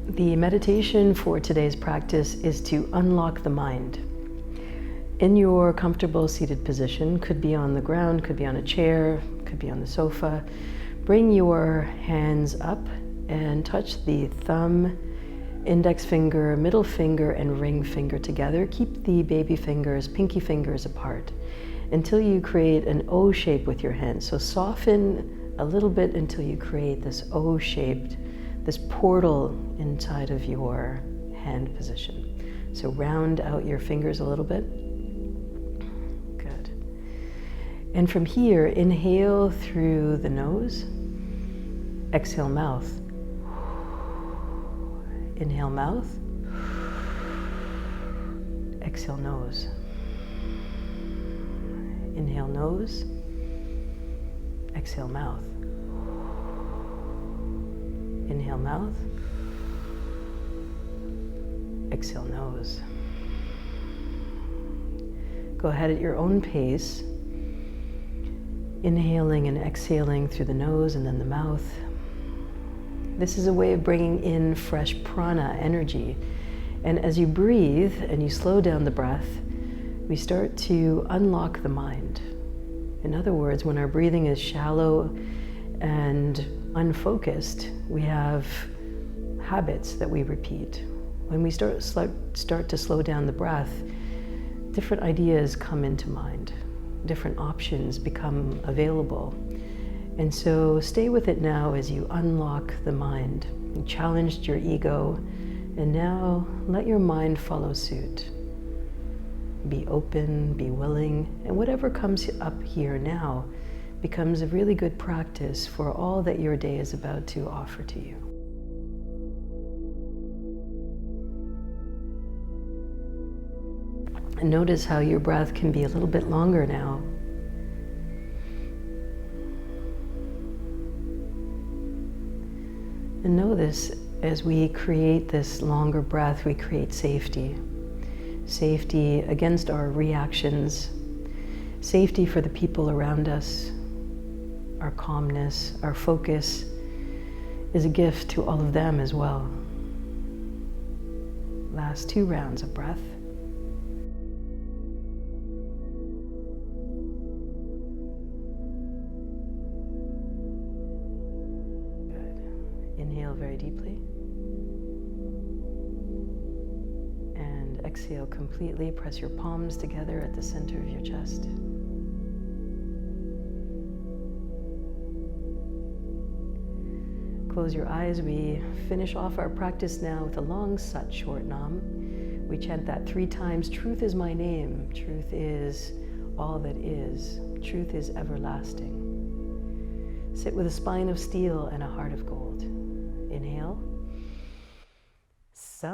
The meditation for today's practice is to unlock the mind. In your comfortable seated position, could be on the ground, could be on a chair, could be on the sofa, bring your hands up and touch the thumb, index finger, middle finger, and ring finger together. Keep the baby fingers, pinky fingers apart until you create an O shape with your hands. So soften a little bit until you create this O-shaped, this portal inside of your hand position. So round out your fingers a little bit. Good. And from here, inhale through the nose, exhale mouth. Inhale mouth, exhale nose. Inhale nose, exhale mouth. Inhale mouth, exhale nose. Go ahead at your own pace, inhaling and exhaling through the nose and then the mouth. This is a way of bringing in fresh prana energy. And as you breathe and you slow down the breath, we start to unlock the mind. In other words, when our breathing is shallow and unfocused, we have habits that we repeat. When we start to slow down the breath, different ideas come into mind. Different options become available. And so stay with it now as you unlock the mind. You challenged your ego, and now let your mind follow suit. Be open, be willing, and whatever comes up here now becomes a really good practice for all that your day is about to offer to you. And notice how your breath can be a little bit longer now. And know this, as we create this longer breath, we create safety. Safety against our reactions, safety for the people around us. Our calmness, our focus is a gift to all of them as well. Last 2 rounds of breath. Inhale very deeply. And exhale completely. Press your palms together at the center of your chest. Close your eyes. We finish off our practice now with a long Sat short Nam. We chant that 3 times. Truth is my name. Truth is all that is. Truth is everlasting. Sit with a spine of steel and a heart of gold. Inhale. Sa.